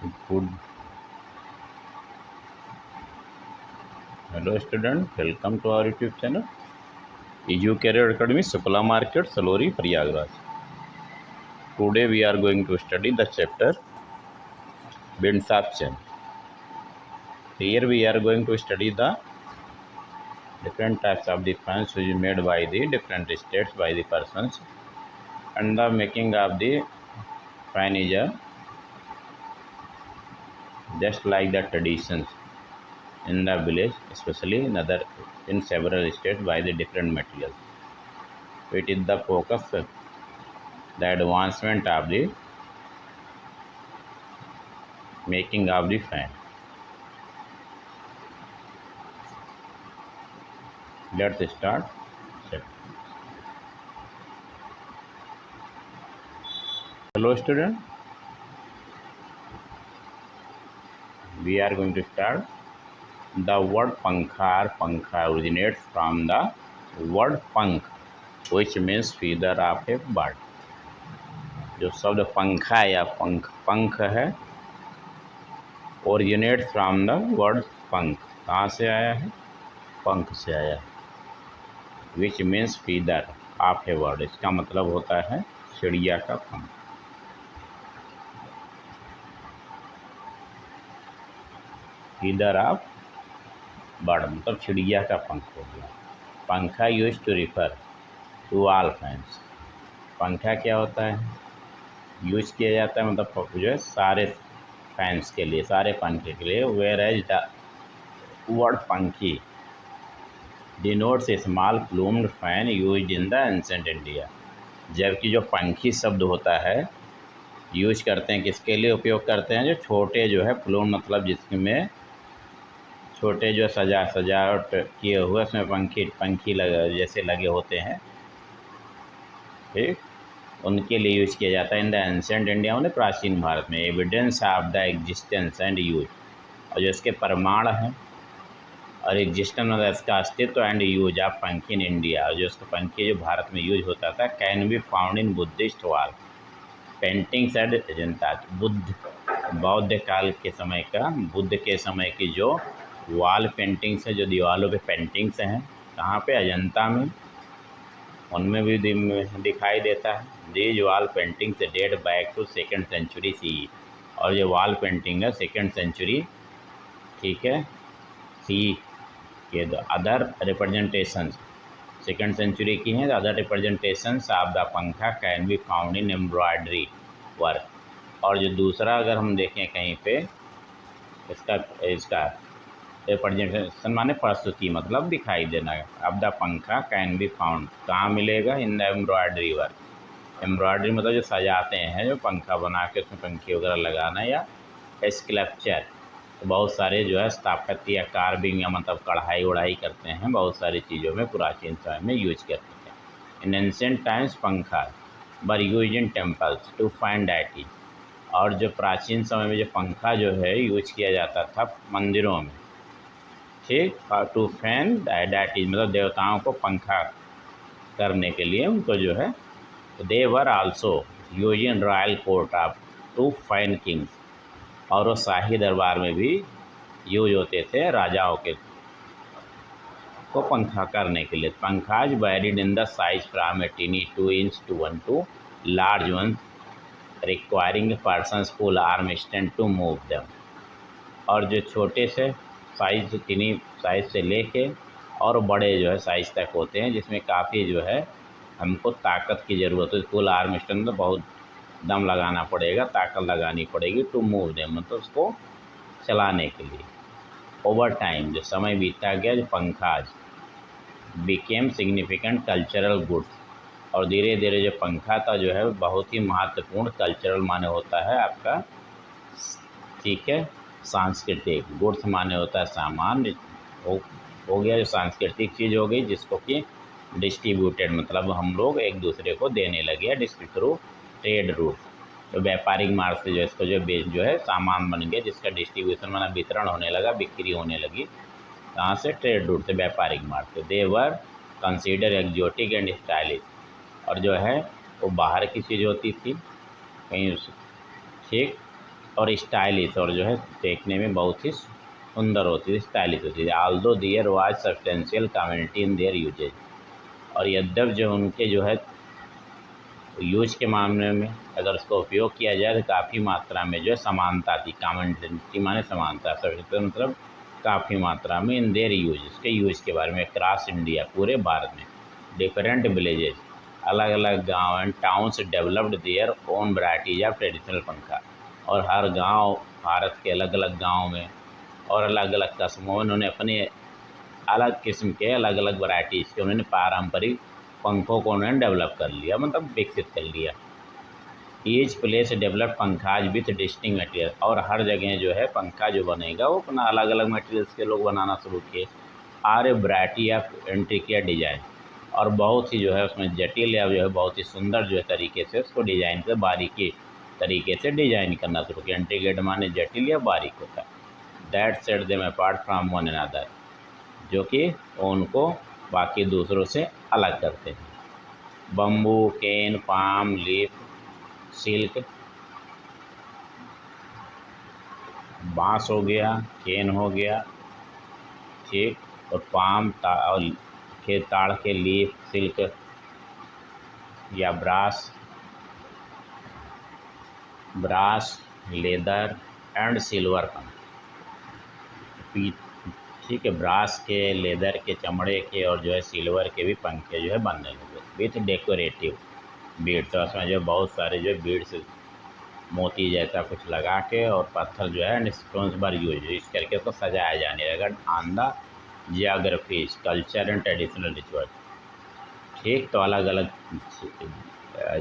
Good. Hello student, welcome to our YouTube channel. EDU Career Academy, Sukla Market, Salori, Prayagraj. Today we are going to study the chapter Binds of Chain. Here we are going to study the different types of the fans which is made by the different states by the persons, and the making of the fan is just like the traditions in the village, especially in several states by the different materials. It is the focus, the advancement of the making of the fan. Let's start. Hello student, we are going to start. The word pankha originates from the word पंख, which means feather of a bird. जो शब्द पंखा या पंख है, originate from the word पंख. कहाँ से आया है? पंख से आया है. Which means feather of A bird. इसका मतलब होता है चिड़िया का पंख. फीदर ऑफ बर्ड मतलब चिड़िया का पंख हो गया. पंखा use to refer to all fans. पंखा क्या होता है? यूज किया जाता है मतलब जो है सारे फैंस के लिए, सारे पंखे के लिए. Whereas the word pankhi denotes a small plumed fan use in the ancient India. जबकि जो पंखी शब्द होता है यूज करते हैं किसके लिए उपयोग करते हैं? जो छोटे जो है प्लूम मतलब जिसमें छोटे जो सजावट किए हुए उसमें पंखी जैसे लगे होते हैं, ठीक, उनके लिए यूज किया जाता है. इन द एंसेंट इंडिया में प्राचीन भारत में. Evidence of the existence and use, और जो इसके प्रमाण हैं और एग्जिस्टेंस मतलब इसका अस्तित्व एंड यूज ऑफ पंखी इन इंडिया, जो इसका पंखी जो भारत में यूज होता था, can be found in Buddhist wall paintings and Ajanta. बौद्ध काल के समय का, बुद्ध के समय की जो वॉल पेंटिंग्स है, जो दीवारों पे पेंटिंग्स हैं, कहाँ पे? अजंता में. उनमें भी दिखाई देता है. These wall paintings date back to 2nd century CE. और जो वॉल पेंटिंग है 2nd सेंचुरी, ठीक है, CE के. The other representations 2nd century की हैं. अदर रिप्रेजेंटेशंस ऑफ द पंखा can be found in embroidery work. और जो दूसरा अगर हम देखें कहीं पे इसका रिप्रेजेंटेशन माने प्रस्तुति मतलब दिखाई देना. अब द पंखा कैन बी फाउंड कहाँ मिलेगा? In the embroidery work. Embroidery मतलब जो सजाते हैं, जो पंखा बना के उसमें पंखी वगैरह लगाना, या स्कल्पचर. तो बहुत सारे जो है स्थापत्य या कार्विंग या मतलब कढ़ाई उढ़ाई करते हैं, बहुत सारी चीज़ों में प्राचीन समय में यूज करते हैं. इन ancient times pankha were use in temples to find deity. और जो प्राचीन समय में जो पंखा जो है यूज किया जाता था मंदिरों में, ठीक, टू फैन डेटी मतलब देवताओं को पंखा करने के लिए उनको जो है. They were also use in royal court of to fan kings. और वो शाही दरबार में भी यूज होते थे राजाओं के को पंखा करने के लिए. Pankhas varied in the size from a tiny 2 inch to 1 to large one requiring persons full arm strength to move them. और जो छोटे से साइज, टीनी साइज से लेके और बड़े जो है साइज तक होते हैं, जिसमें काफ़ी जो है हमको ताकत की ज़रूरत है. फुल आर्म स्ट्रेंथ में बहुत दम लगाना पड़ेगा, ताकत लगानी पड़ेगी. टू मूव देम मतलब उसको चलाने के लिए. ओवर टाइम जो समय बीतता गया, जो पंखाज बिकेम सिग्निफिकेंट कल्चरल गुड्स. और धीरे धीरे जो पंखा था जो है बहुत ही महत्वपूर्ण कल्चरल माने होता है आपका, ठीक है, सांस्कृतिक. गुड्स माने होता है सामान, हो गया जो सांस्कृतिक चीज़ हो गई, जिसको कि डिस्ट्रीब्यूटेड मतलब हम लोग एक दूसरे को देने लगे थ्रू ट्रेड रूट. तो व्यापारिक मार्ग से जो इसको जो है सामान बन गया, जिसका डिस्ट्रीब्यूशन माना वितरण होने लगा, बिक्री होने लगी. कहाँ से? ट्रेड रूट से, व्यापारिक मार्ग से. दे वर कंसीडर एक्जोटिक एंड स्टाइलिश. और जो है वो बाहर की चीज़ होती थी कहीं, ठीक, और स्टाइलिश, और जो है देखने में बहुत ही सुंदर होती है, स्टाइलिश होती है। Although there was substantial community in their usages, और यद्यप जो उनके जो है यूज के मामले में अगर उसका उपयोग किया जाए तो काफ़ी मात्रा में जो है समानता थी। कॉमनटी माने समानता, सब्सटेंशियल मतलब काफ़ी मात्रा में। इन देयर यूज, इसके यूज के बारे में क्रॉस इंडिया, पूरे भारत में डिफरेंट विलेजेज, अलग अलग गांव and towns developed their own varieties of traditional पंखा, और हर गांव भारत के अलग अलग गांव में और अलग अलग कस्बों में उन्होंने अपने अलग किस्म के अलग अलग वैरायटीज़ के उन्होंने पारंपरिक पंखों को उन्होंने डेवलप कर लिया, मतलब विकसित कर लिया। Each place develop pankhas with distinct material, और हर जगह जो है पंखा जो बनेगा वो अपना अलग अलग मटेरियल्स के लोग बनाना शुरू किए। Are a variety of interior design, और बहुत ही जो है उसमें जटिल या जो है बहुत ही सुंदर जो है तरीके से उसको डिजाइन से बारीकी तरीके से डिजाइन करना शुरू किया। इंटीग्रेट माने जटिल या बारीक होता है। That set them apart from one another, जो कि उनको बाकी दूसरों से अलग करते हैं। बम्बू, केन, पाम लीफ, सिल्क, बांस हो गया, केन हो गया, ठीक, और पाम और के ताड़ के लीफ, सिल्क या ब्रास, लेदर एंड सिल्वर का, ठीक है, ब्रास के, लेदर के, चमड़े के और जो है सिल्वर के भी पंखे जो है बनने लगे विथ डेकोरेटिव बीड्स। तो उसमें जो बहुत सारे जो बीड्स मोती जैसा कुछ लगा के और पत्थर जो है स्टोन्स बार यूज इस करके उसको सजाया जाने लगा on the geography, culture and traditional ritual. ठीक, तो अलग अलग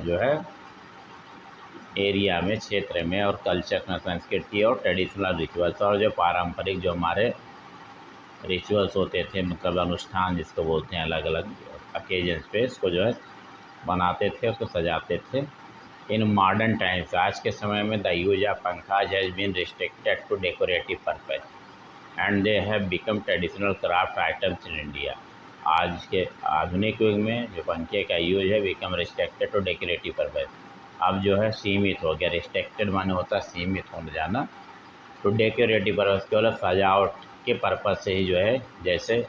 जो है एरिया में, क्षेत्र में और कल्चर में, संस्कृति और ट्रेडिशनल रिचुअल्स, और जो पारंपरिक जो हमारे रिचुअल्स होते थे, मतलब अनुष्ठान जिसको बोलते हैं, अलग अलग ओकेजन्स पे इसको जो है बनाते थे, उसको सजाते थे। इन मॉडर्न टाइम्स, आज के समय में the use of pankhas has been restricted to decorative purpose and they have become traditional craft items in India. आज के आधुनिक युग में जो पंखे का यूज है become restricted to decorative purpose, अब जो है सीमित हो गया। रिस्ट्रिक्टेड माने होता है सीमित हो जाना, तो डेकोरेटिव पर्पज केवल सजावट के पर्पज से ही जो है जैसे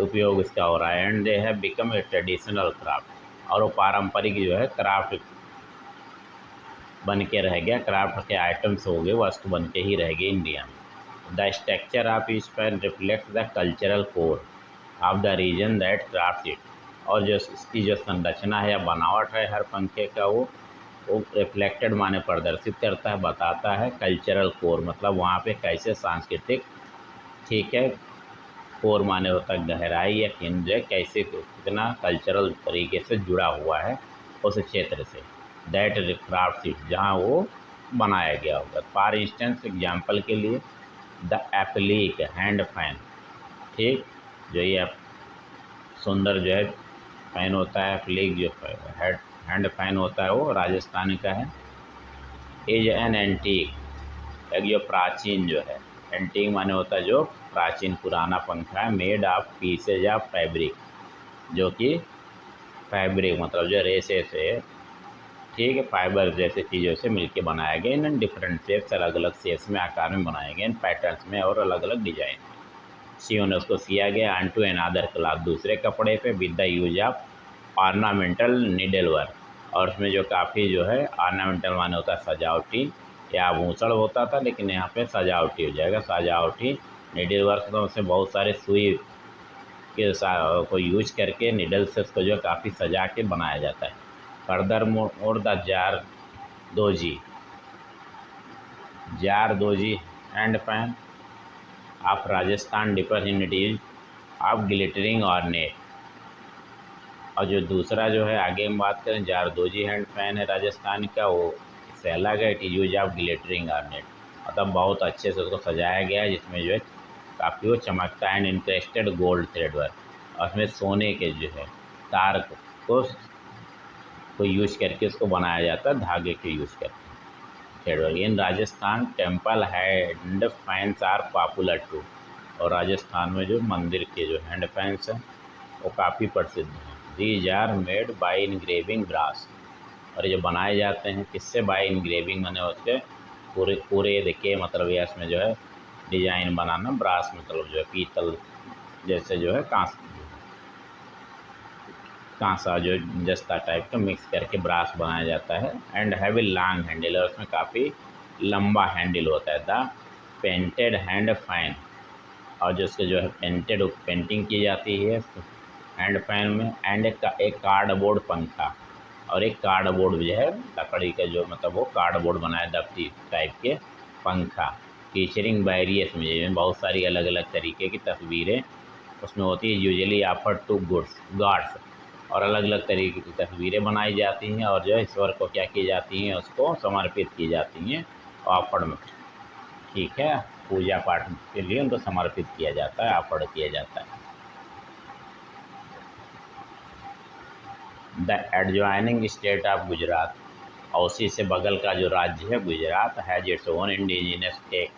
उपयोग इसका हो रहा है। And they have become a traditional craft, और वो पारंपरिक जो है क्राफ्ट बन के रह गया, क्राफ्ट के आइटम्स हो गए, वस्तु बन के ही रह गए इंडिया में। द स्ट्रक्चर ऑफ इस pen reflect the cultural code of the region that craft it, और जो इसकी जो संरचना है या बनावट है हर पंखे का वो रिफ्लेक्टेड माने प्रदर्शित करता है, बताता है कल्चरल कोर, मतलब वहाँ पे कैसे सांस्कृतिक, ठीक है, कोर माने होता है गहराई या केंद्र, कैसे कितना कल्चरल तरीके से जुड़ा हुआ है उस क्षेत्र से। दैट क्राफ्ट इट, जहाँ वो बनाया गया होगा। फॉर इंस्टेंस, एग्जाम्पल के लिए, द एप्लीक हैंड फैन, ठीक, जो ये सुंदर जो है फैन होता है, एप्लीक जो हैंड फैन होता है वो राजस्थान का है। इज एन एंटीक, एक जो प्राचीन जो है, एंटीक माने होता है जो प्राचीन पुराना पंखा है। Made of pieces of fabric, जो कि फैब्रिक मतलब जो रेसे से, ठीक है, फाइबर जैसे चीज़ों से मिलके बनाया गया। इन डिफरेंट शेप्स, अलग अलग शेप्स में, आकार में बनाए गए, इन पैटर्न्स में और अलग अलग डिजाइन। सियोन उसको सिया गया ऑन टू अनदर क्लॉथ, दूसरे कपड़े पे, with the use of ornamental needle work, और उसमें जो काफ़ी जो है ऑर्नामेंटल माने होता है सजावटी या आभूषण होता था, लेकिन यहाँ पे सजावटी हो जाएगा। सजावटी नीडल वर्क, तो उसमें बहुत सारे सुई के को यूज करके नीडल से उसको जो काफ़ी सजा के बनाया जाता है। Furthermore the zardozi hand fan of Rajasthan differ in it use of glittering ornate, और जो दूसरा जो है आगे हम बात करें जारदोजी हैंड फैन है राजस्थान का, वो इससे अलग है। It use of glittering ornate, मतलब बहुत अच्छे से उसको सजाया गया है, जिसमें जो है काफ़ी वो चमकता है। एंड इंक्रेस्टेड गोल्ड थ्रेड वर्क, और उसमें सोने के जो है तार को यूज करके उसको बनाया जाता है, धागे के यूज करके thread work. In Rajasthan temple hand fans are popular too, और राजस्थान में जो मंदिर के जो हैंड फैंस हैं वो काफ़ी प्रसिद्ध हैं। These are made by engraving brass, और ये बनाए जाते हैं किससे, बाय इनग्रेविंग मैंने उसके पूरे पूरे देखिए मतलब ये इसमें जो है डिजाइन बनाना, ब्रास मतलब जो है पीतल जैसे जो है कांसा जो जस्ता टाइप का मिक्स करके ब्रास बनाया जाता है। एंड हैवी लॉन्ग हैंडल, और उसमें काफ़ी लंबा हैंडल होता है। द पेंटेड हैंड फैन, और जो उसके जो है पेंटिंग की जाती है हैंड फैन में। एंड एक कार्डबोर्ड पंखा, और एक कार्डबोर्ड जो है लकड़ी का जो मतलब वो कार्डबोर्ड बनाया दफ्ती टाइप के पंखा। फीचरिंग वेरियस में बहुत सारी अलग अलग तरीके की तस्वीरें उसमें होती है। यूजुअली ऑफर टू गार्ड्स, और अलग अलग तरीके की तस्वीरें बनाई जाती हैं, और जो है ईश्वर को क्या की जाती हैं, उसको समर्पित की जाती हैं ऑफर में। ठीक है, पूजा पाठ के लिए उनको समर्पित किया जाता है, ऑफर किया जाता है। The adjoining state of Gujarat, और उसी से बगल का जो राज्य है Gujarat, has its own indigenous take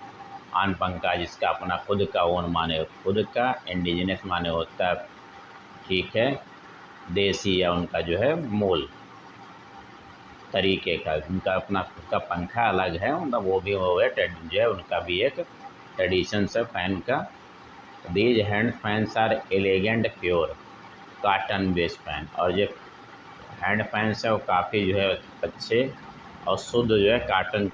on pankha, जिसका अपना खुद का ओन माने खुद का, इंडिजिनस माने होता है ठीक है देसी या उनका जो है मूल तरीके का, उनका अपना खुद का पंखा अलग है उनका, वो भी वो है जो है उनका भी एक ट्रेडिशन है फैन का। These hand fans are elegant pure cotton based fan, और जो हैंड फैंस है वो काफ़ी जो है अच्छे और शुद्ध जो है काटन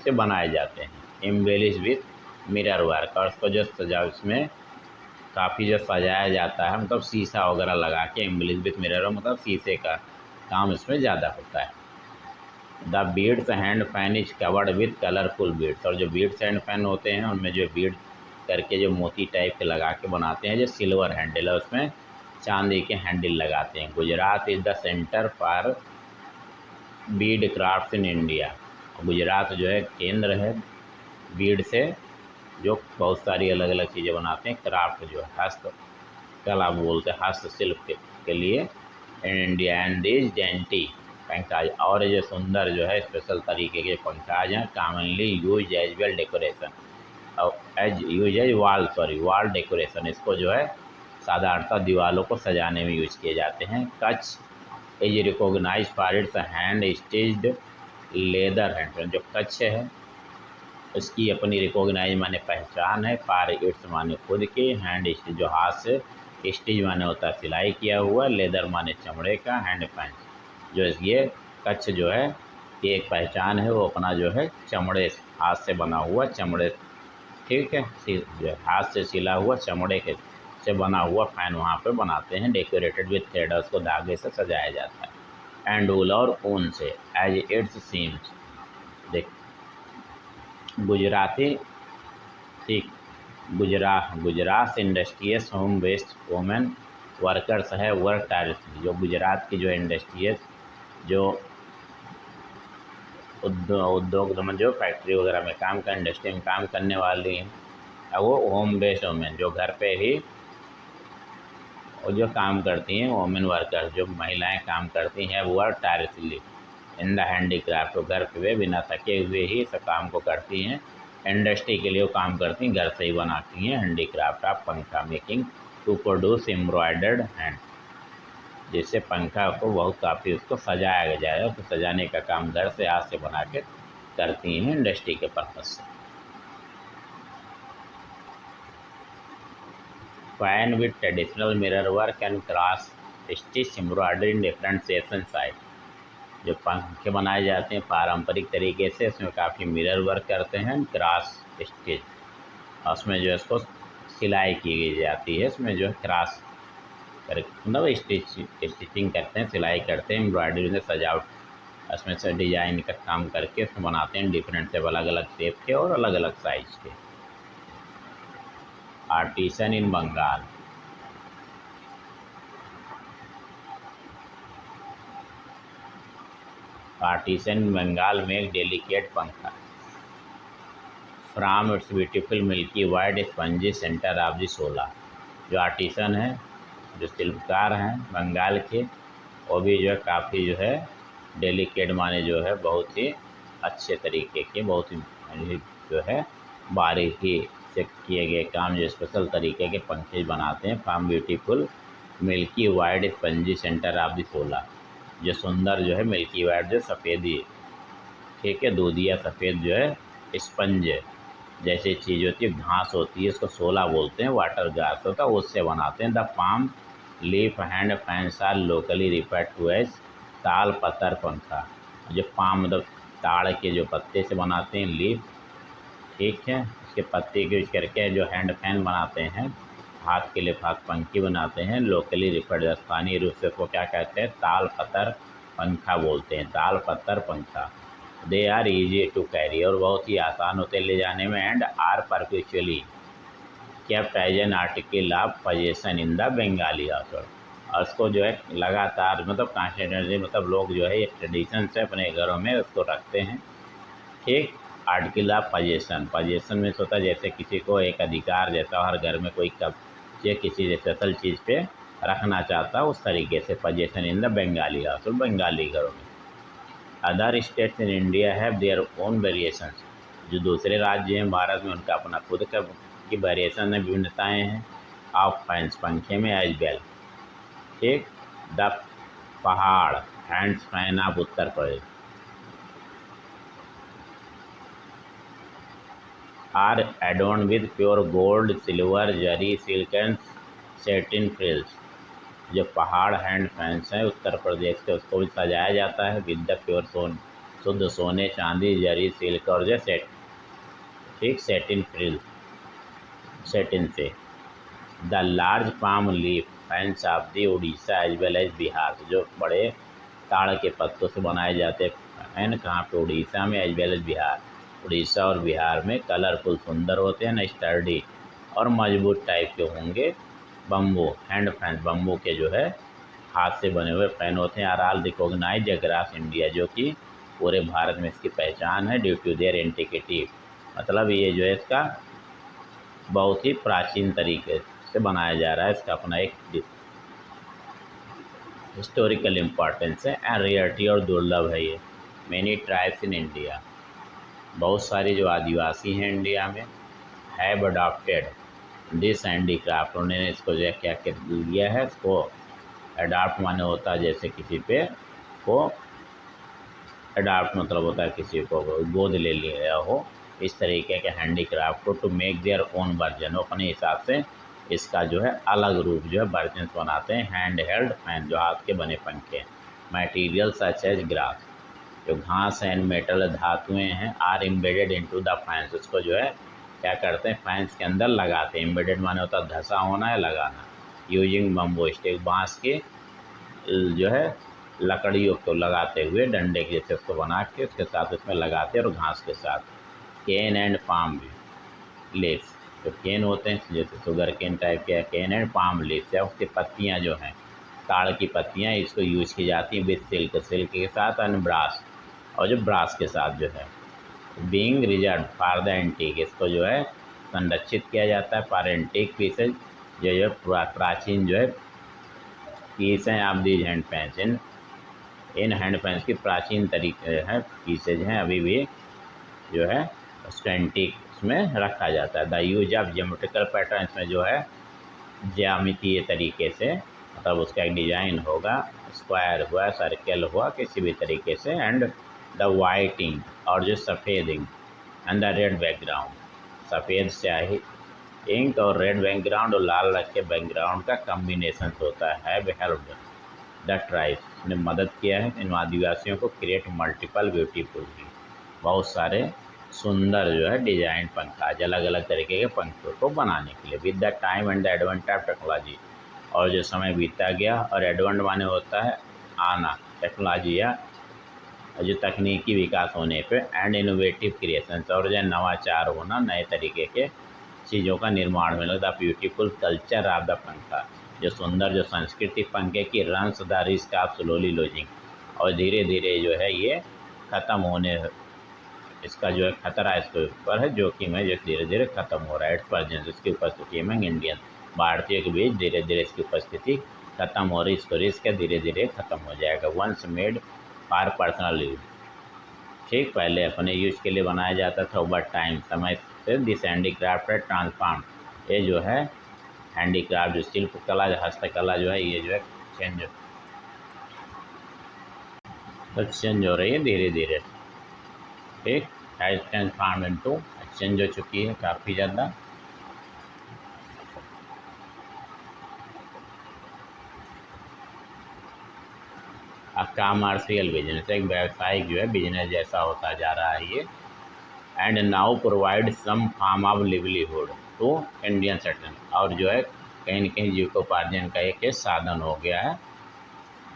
से बनाए जाते हैं। एम्बेलिश विथ मिरर वर्क, और उसको जो सजा उसमें काफ़ी जो सजाया जाता है मतलब शीशा वगैरह लगा के, एम्बेलिश विथ मिरर मतलब शीशे का काम इसमें ज़्यादा होता है। The beads hand fan is covered with colourful beads, और जो बीड्स हैंड फैन होते हैं उनमें जो बीड करके जो मोती टाइप के लगा के बनाते हैं, जो सिल्वर हैंडल है उसमें चांदी के हैंडल लगाते हैं। Gujarat is the centre for Beed craft in India, Gujarat जो है केंद्र है बीड से जो बहुत सारी अलग अलग चीज़ें बनाते हैं, क्राफ्ट जो है हस्तकला बोलते हैं, हस्तशिल्प के लिए in India. And this dainty pankhas, और ये सुंदर जो है स्पेशल तरीके के पंखाज हैं, commonly use as well decoration, और as use as wall decoration, इसको जो है साधारणतः दीवारों को सजाने में यूज किए जाते हैं। Kutch is recognise for its hand stitched leather hand, जो कच्छ है उसकी अपनी रिकॉग्नाइज माने पहचान है, फॉर इट्स माने खुद के, हैंड स्टिच जो हाथ से, स्टिच माने होता है सिलाई किया हुआ, लेदर माने चमड़े का, हैंड पैंट जो ये कच्छ जो है ये एक पहचान है, वो अपना जो है चमड़े हाथ से बना हुआ चमड़े, ठीक है जो हाथ से सिला हुआ चमड़े के से बना हुआ फैन वहाँ पे बनाते हैं। डेकोरेटेड विथ थ्रेडर्स को धागे से सजाया जाता है। एंड वूल और ऊन से, एज इट्स सीम्स, देख गुजराती ठीक Gujarat industrious home based women workers है वर्क टायरसली, जो गुजरात की जो इंडस्ट्रियस जो उद्योग जो फैक्ट्री वगैरह में काम कर इंडस्ट्री में काम करने वाली हैं, वो होम बेस्ड वोमेन जो घर पे ही और जो काम करती हैं, वोमेन वर्कर्स जो महिलाएं काम करती हैं, वर्क टायरसली इन द हैंडीक्राफ्ट, तो घर पे वे बिना थके हुए ही सब काम को करती हैं। इंडस्ट्री के लिए वो काम करती हैं, घर से ही बनाती हैं handicraft of pankha making to produce embroidered hand, जिससे पंखा को बहुत काफ़ी उसको सजाया जाए, उसको सजाने का काम घर से हाथ से बना के करती हैं इंडस्ट्री के पर्पज से। Fan with traditional mirror work and cross stitch embroidery in different shapes and size, जो पंखे बनाए जाते हैं पारंपरिक तरीके से उसमें काफ़ी मिरर वर्क करते हैं, क्रॉस स्टिच उसमें जो है इसको सिलाई की जाती है, इसमें जो है क्रॉस कर मतलब स्टिचिंग करते हैं, सिलाई करते हैं, एम्ब्रॉयडरी में सजावट उसमें से डिजाइन का काम करके उसमें बनाते हैं डिफरेंट से अलग अलग शेप के और अलग अलग साइज के। आर्टिसन इन बंगाल, आर्टिसन बंगाल में एक डेलिकेट पंखा from its beautiful milky white spongy centre of the सोला, जो आर्टिसन है जो शिल्पकार हैं बंगाल के, वो भी जो है काफ़ी जो है डेलिकेट माने जो है बहुत ही अच्छे तरीके के, बहुत ही जो है बारीकी से किए गए काम, जो स्पेशल तरीके के पंखे बनाते हैं from beautiful milky white spongy centre of the सोला, जो सुंदर जो है मिल्की वाइट जो सफ़ेदी ठीक है दूधिया सफ़ेद जो है स्पंज जैसी चीज़ होती है, घास होती है, इसको सोला बोलते हैं, वाटर ग्रास होता है, उससे बनाते हैं। The palm leaf hand fans are locally referred to as tal पत्थर पंखा। जो पाम मतलब ताड़ के जो पत्ते से बनाते हैं लीफ, ठीक है, उसके पत्ते के यूज करके जो हैंड फैन बनाते हैं, हाथ के लिए हाथ पंखी बनाते हैं। लोकली रिफर्ड स्थानीय रूप से उसको क्या कहते हैं, ताल पत्थर पंखा बोलते हैं, ताल पत्थर पंखा। They are easy to carry, और बहुत ही आसान होते हैं ले जाने में। And are perpetually kept as an article of possession in the Bengali house. और उसको जो है लगातार मतलब कॉन्स्टेंटली मतलब लोग जो है ये ट्रेडिशन से अपने घरों में उसको रखते हैं। ठीक, आर्टिकल ऑफ पोजेसन, पोजेसन में होता है जैसे किसी को एक अधिकार जैसा हर घर में कोई कब्जे किसी स्पेशल चीज़ पे रखना चाहता है, उस तरीके से possession in the Bengali house, Bengali घरों में। Other states in India have their own variations, जो दूसरे राज्य हैं भारत में उनका अपना खुद का की वेरिएशन है, विभिन्नताएँ हैं। ऑफ फैंस पंखे में एज वेल। ठीक, the pahad hands fan of Uttar Pradesh are adorn with pure gold silver zari silk and satin frills. जो पहाड़ हैंड फैंस हैं उत्तर प्रदेश के, उसको भी सजाया जाता है विद द प्योर शुद्ध सोने चांदी जरी सिल्क और जो सेट, ठीक, सेटिन फ्रिल, सेटिन से। The large palm leaf fans of the Orissa as well as Bihar, जो बड़े ताड़ के पत्तों से बनाए जाते हैं कहाँ पे, उड़ीसा में as well as Bihar. Orissa और बिहार में कलरफुल सुंदर होते हैं, न स्टर्डी और मजबूत टाइप के होंगे। बम्बू हैंड फैन, बम्बू के जो है हाथ से बने हुए फैन होते हैं। Are all recognise across India, जो कि पूरे भारत में इसकी पहचान है। ड्यू टू देयर एंटिक्विटी, मतलब ये जो है इसका बहुत ही प्राचीन तरीके से बनाया जा रहा है, इसका अपना एक हिस्टोरिकल इम्पॉर्टेंस है एंड रेयरिटी और दुर्लभ है ये। मैनी ट्राइब्स इन इंडिया, बहुत सारी जो आदिवासी हैं इंडिया में, हैव अडॉप्टेड दिस हैंडीक्राफ्ट, उन्होंने इसको जो है क्या लिया है, इसको अडॉप्ट माने होता है जैसे किसी पे को अडॉप्ट मतलब होता है किसी को गोद ले लिया हो, इस तरीके के हैंडीक्राफ्ट को to make their own version, अपने हिसाब से इसका जो है अलग रूप जो है वर्जन बनाते हैं। हैंड हेल्ड फैन, जो हाथ के बने पंखे। मटेरियल सच एज ग्रास, जो घास एंड मेटल धातुएं हैं, are embedded into the fans, उसको जो है क्या करते हैं फैंस के अंदर लगाते हैं। एम्बेडेड माने होता है धंसा होना है, लगाना। यूजिंग बम्बो स्टिक, बांस के जो है लकड़ियों को लगाते हुए डंडे के जैसे उसको बना के उसके साथ उसमें लगाते हैं, और घास के साथ। केन एंड पाम लीव्स, जो केन होते हैं जैसे शुगर केन टाइप के, केन एंड पाम लीव्स या उसकी पत्तियां जो हैं ताड़ की पत्तियां, इसको यूज की जाती हैं विद सिल्क, सिल्क के साथ एंड ब्रास, और जो ब्रास के साथ जो है। Being reserve for the antique, इसको जो है संरक्षित किया जाता है फॉर एंटीक पीसेज, जो है प्राचीन जो है पीस हैं आप these hand fans, in hand fans की प्राचीन तरीके हैं पीसेज हैं, अभी भी जो है उसको एंटीक उसमें रखा जाता है। The use of geometrical pattern में जो है ज्यामितीय तरीके से, मतलब उसका एक डिजाइन होगा, स्क्वायर हुआ सर्कल हुआ किसी भी तरीके से। एंड द वाइटिंग, और जो सफ़ेद ink, and the red background, सफ़ेद स्याही इंक और रेड बैकग्राउंड और लाल रंग के बैकग्राउंड का कम्बिनेशन होता है। हेल्प द ट्राइब्स ने मदद किया है इन आदिवासियों को क्रिएट मल्टीपल ब्यूटीफुल, बहुत सारे सुंदर जो है डिजाइन पंखा, अलग अलग तरीके के पंखों को बनाने के लिए। With the time and the advance of technology, और जो समय बीतता गया, और एडवांस माने होता है आना, टेक्नोलॉजी या जो तकनीकी विकास होने पे, एंड इनोवेटिव क्रिएशन, और जो नवाचार होना, नए तरीके के चीज़ों का निर्माण होने लगा। ब्यूटीफुल कल्चर ऑफ द पंखा, जो सुंदर जो संस्कृति पंखे की, runs the risk of slowly losing, और धीरे धीरे जो है ये ख़त्म होने, इसका जो है खतरा इसके ऊपर है, जोखिम है जो धीरे धीरे खत्म हो रहा है। एट प्रेजेंट इसकी उपस्थिति में इंडियन भारतीयों के बीच धीरे धीरे इसकी उपस्थिति खत्म हो रही, इसको रिस्क है धीरे धीरे खत्म हो जाएगा। Once made for personal use, ठीक, पहले अपने यूज के लिए बनाया जाता था, ओवर टाइम समय से दिस हैंडीक्राफ्ट है ट्रांसफॉर्म, ये जो है हैंडीक्राफ्ट जो शिल्प कला हस्तकला जो है ये जो है चेंज हो रही है धीरे धीरे। ठीक, हैज़ ट्रांसफॉर्म इनटू, एक्सचेंज हो चुकी है काफ़ी ज़्यादा। कमर्शियल बिजनेस, एक व्यावसायिक जो है बिजनेस जैसा होता जा रहा है ये। And now provide some form of livelihood to Indian citizen, और जो है कहीं न कहीं जीविकोपार्जन का एक साधन हो गया है।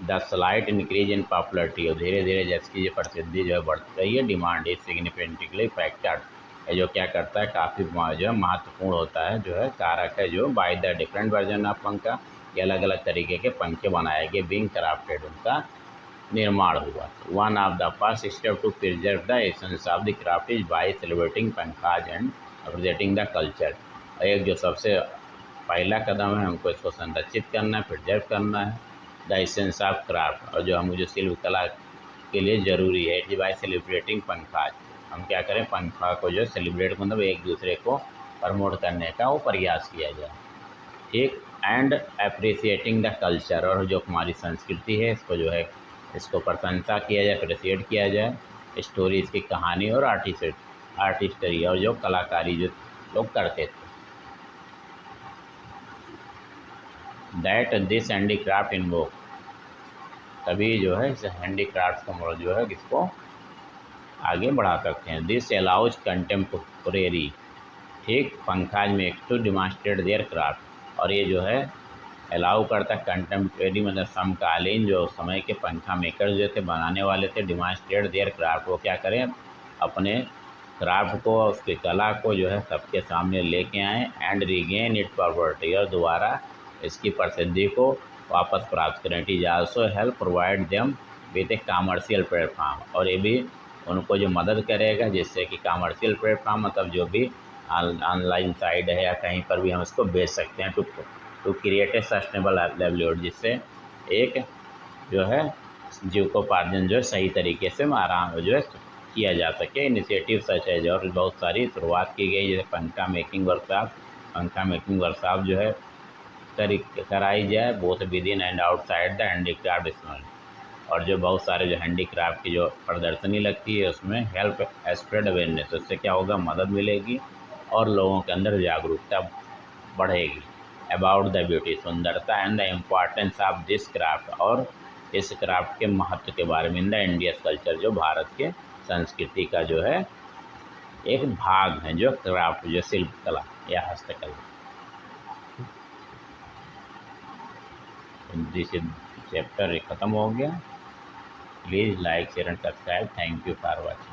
The slight increase in popularity, और धीरे धीरे जैसे कि ये प्रसिद्धि जो है बढ़ती रही है। डिमांड इज सिग्निफिकेंटली फैक्टर, ये जो क्या करता है काफ़ी जो है महत्वपूर्ण होता है, जो है कारक है, जो by the different version of पंखा, ये अलग अलग तरीके के पंखे बनाए गए, बीइंग क्राफ्टेड, उनका निर्माण हुआ। One of the first step to preserve the essence of the craft is by celebrating pankhas and appreciating the culture. एक जो सबसे पहला कदम है, हमको इसको संरक्षित करना है, प्रिजर्व करना है, द एसेंस ऑफ क्राफ्ट, और जो हम जो शिल्प कला के लिए ज़रूरी है, इट बाय सेलिब्रेटिंग पंखाज, हम क्या करें पंखा को जो सेलिब्रेट मतलब एक दूसरे को प्रमोट करने का वो प्रयास किया जाए, ठीक। एंड अप्रिसिएटिंग द कल्चर, और जो हमारी संस्कृति है इसको जो है इसको प्रशंसा किया जाए, अप्रिसिएट किया जाए। स्टोरी, इसकी कहानी और आर्टिस्टरी, और जो कलाकारी जो लोग करते थे। दैट दिस हैंडीक्राफ्ट इन्वोक, तभी जो है इस हैंडीक्राफ्ट को जो है इसको आगे बढ़ा सकते हैं। दिस अलाउज कंटेम्पोरेरी, ठीक, पंखाज में टू डिमॉन्स्ट्रेट देयर क्राफ्ट, और ये जो है अलाउ करता है कंटेम्प्रेरी मतलब समकालीन जो समय के पंखा मेकर जो थे, बनाने वाले थे, डिमॉन्स्ट्रेट देयर क्राफ्ट, वो क्या करें अपने क्राफ्ट को, उसकी कला को जो है सबके सामने लेके आएँ। एंड रिगेन इट पॉपुलरिटी, और दोबारा इसकी प्रसिद्धि को वापस प्राप्त करें। It is also help provide them with A commercial platform, और ये भी उनको जो मदद करेगा जिससे कि कमर्शियल प्लेटफॉर्म मतलब जो भी ऑनलाइन साइट है या कहीं पर भी हम इसको बेच सकते हैं, to create a sustainable livelihood, जिससे एक जो है जीविकोपार्जन जो है सही तरीके से आराम जो है किया जा सके। इनिशिएटिव सच है, और बहुत सारी शुरुआत की गई, जैसे पंखा मेकिंग वर्कशॉप जो है कराई जाए, both with in and outside the handicraft small, और जो बहुत सारे जो हैंडीक्राफ्ट की जो प्रदर्शनी लगती है उसमें हेल्प स्प्रेड अवेयरनेस, उससे क्या होगा मदद मिलेगी और लोगों के अंदर जागरूकता बढ़ेगी अबाउट द ब्यूटी, सुंदरता and the importance of this craft, और इस क्राफ्ट के महत्व के बारे में। इन द इंडियन कल्चर, जो भारत के संस्कृति का जो है एक भाग है, जो क्राफ्ट जो शिल्प कला या हस्तकला। दिस चैप्टर ख़त्म हो गया। Please like share and subscribe. Thank you for watching.